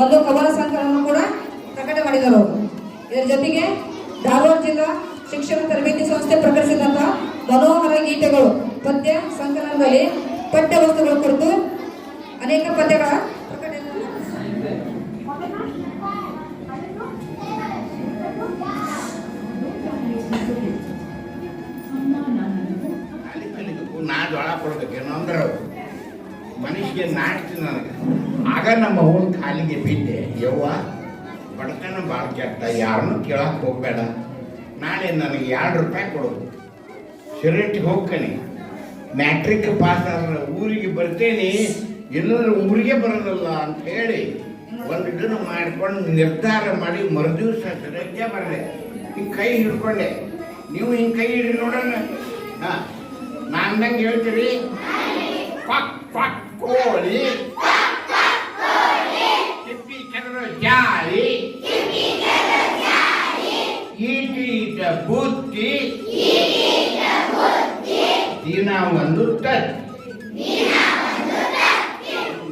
ಒಂದು ಕವನ ಸಂಕಲನ ಕೂಡ ಪ್ರಕಟ ಮಾಡಿದರು. ಇದರ ಜೊತೆಗೆ ಧಾರವಾಡ ಜಿಲ್ಲಾ ಶಿಕ್ಷಣ ತರಬೇತಿ ಸಂಸ್ಥೆ ಪ್ರಕಟಿಸಿದಂತಹ ಮನೋಹರ ಗೀತೆಗಳು ಪದ್ಯ ಸಂಕಲನದಲ್ಲಿ ಪಠ್ಯ ವಸ್ತುಗಳ ಕುರಿತು ಅನೇಕ ಪದ್ಯಗಳ ನಾ ಜೋಳ ಕೊಡ್ಬೇಕೇನೋ ಅಂದ್ರೆ ಮನುಷ್ಯಗೆ ನಾಡ್ತೀನಿ ನನಗೆ. ಆಗ ನಮ್ಮ ಅವ್ನ ಕಾಲಿಗೆ ಬಿದ್ದೆ, ಯವ್ವ ಬಡತನ ಭಾಳ ಕೆಟ್ಟ, ಯಾರನ್ನೂ ಕೇಳಕ್ಕೆ ಹೋಗಬೇಡ, ನಾಳೆ ನನಗೆ 2 ರೂಪಾಯಿ ಕೊಡು, ಶಿರಟ್ಟಿಗೆ ಹೋಗ್ಕನಿ, ಮ್ಯಾಟ್ರಿಕ್ ಪಾಸ್ ಆದ್ರೆ ಊರಿಗೆ ಬರ್ತೇನೆ, ಇಲ್ಲಂದ್ರೆ ಊರಿಗೆ ಬರೋದಲ್ಲ ಅಂತ ಹೇಳಿ ಒಂದು ದಿನ ಮಾಡ್ಕೊಂಡು ನಿರ್ಧಾರ ಮಾಡಿ ಮರುದಿವ್ಸ ರಜೆ ಬರದೆ ಹಿಂಗೆ ಕೈ ಹಿಡ್ಕೊಂಡೆ. ನೀವು ಹಿಂಗೆ ಕೈ ಹಿಡಿ ನೋಡೋಣ. ಹಾಂ, ನಾನ್ದಂಗೆ ಹೇಳ್ತೀರಿ, ಕ್ವಾಕ್ ಕ್ವಾಕ್ ಕೋಳಿ, ಕಿಪ್ಪಿ ಕೆರಳು ಜಾರಿ, ಈಟೀಟ ಬುತ್ತಿ, ದಿನ ಒಂದು ತತ್ತಿ.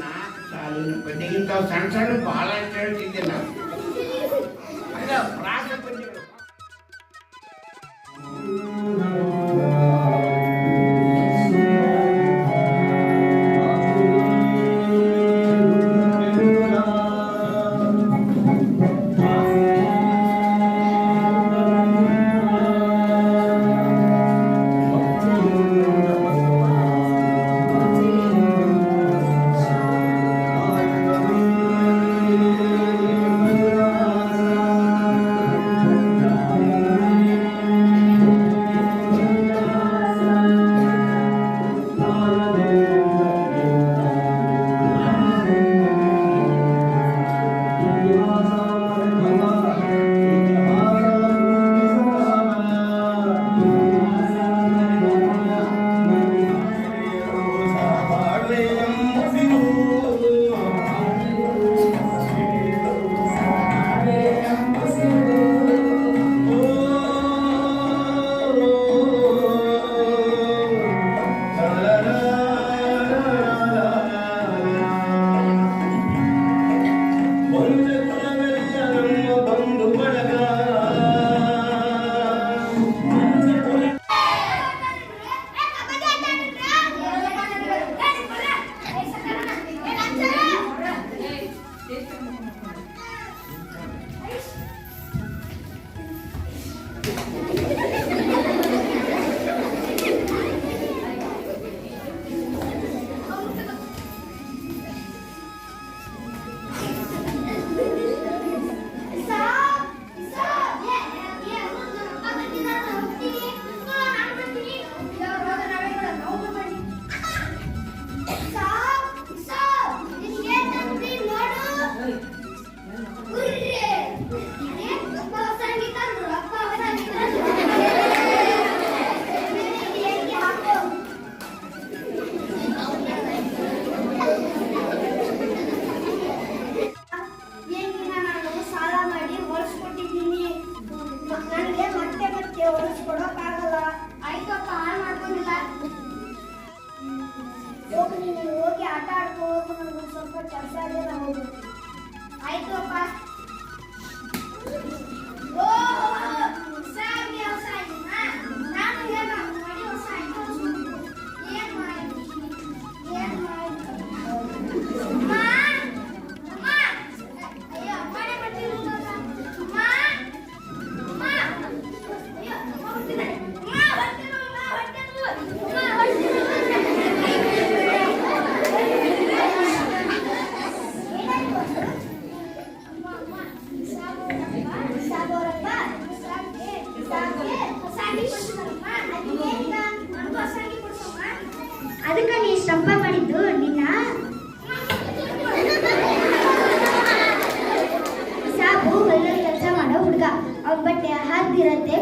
4 ಸಾಲಿನ ಪದ್ಯಗಿಂತ ಸಣ್ಣ ಸಣ್ಣ ಬಹಳ ಹೇಳ್ತಿದ್ದೆ ನಾನು. ಅದ ಪ್ರಾಸ ಪದ್ಯಗಳು. ಹೋಗಿ ಆಟ ಆಡ್ಕೋಬೇಕು, ನನಗೆ ಸ್ವಲ್ಪ ಕೆಲಸ ಇದೆ, ನಾವು ಹೋಗ್ಬೇಕು. ಆಯ್ತು ಅಪ್ಪ. ಅದಕ್ಕೆ ನೀ ಶ್ರಮ ಮಾಡಿದ್ದು ನಿನ್ನ ಸಾಬು ಹೊಲದಲ್ಲಿ ಕೆಲಸ ಮಾಡೋ ಹುಡುಗ, ಅವನ ಬಟ್ಟೆ ಹಾದಿರತ್ತೆ.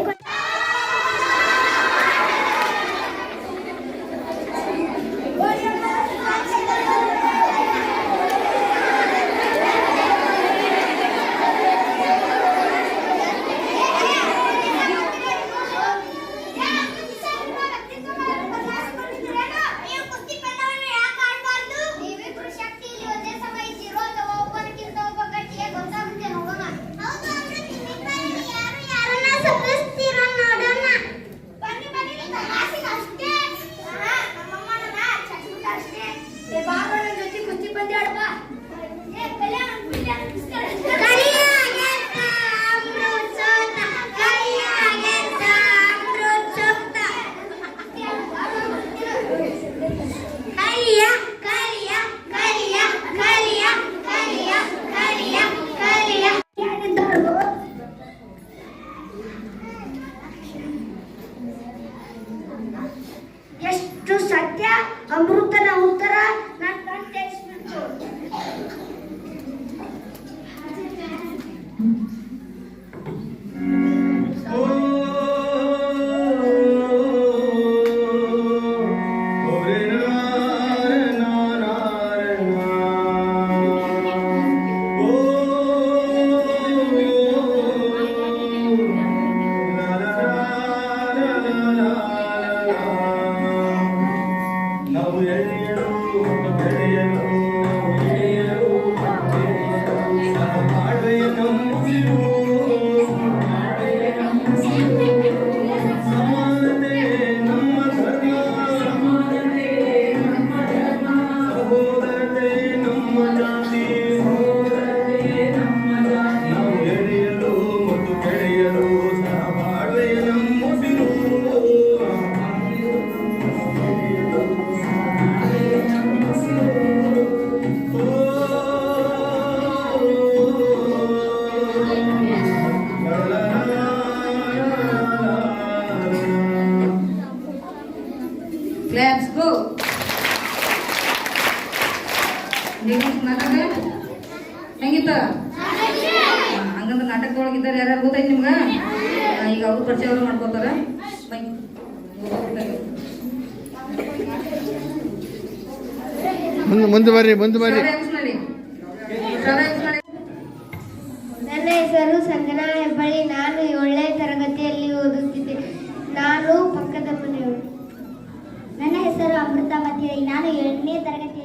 ಸತ್ಯ ಅಮೃತನ ಉತ್ತರ ನಾನು ಕಂಠಿಸ್ಬಿಟ್ಟು Let's go. ನಾಟಕ ಹೆಂಗಿತ್ತ? ಹಂಗಂದ್ರೆ ನಾಟಕದೊಳಗಿದ್ದಾರೆ ಯಾರ್ಯಾರು ಗೊತ್ತೈತಿ ನಿಮ್ಗೆ? ಈಗ ಅವ್ರು ಪರಿಚಯ ಅವರು ಮಾಡ್ಕೋತಾರ. ಮುಂದೆ ಬರ್ರಿ ನನ್ನ ಹೆಸರು ಸಂಜನಾ ಹೆಬ್ಬಳ್ಳಿ. ನಾನು 7ನೇ ತರಗತಿಯಲ್ಲಿ ಓದುತ್ತಿದ್ದೆ. ನಾನು ಪಕ್ಕದ ಮನೆಯವರು. ನನ್ನ ಹೆಸರು ಅಮೃತ ಮಧ್ಯೆ. ನಾನು 7ನೇ ತರಗತಿ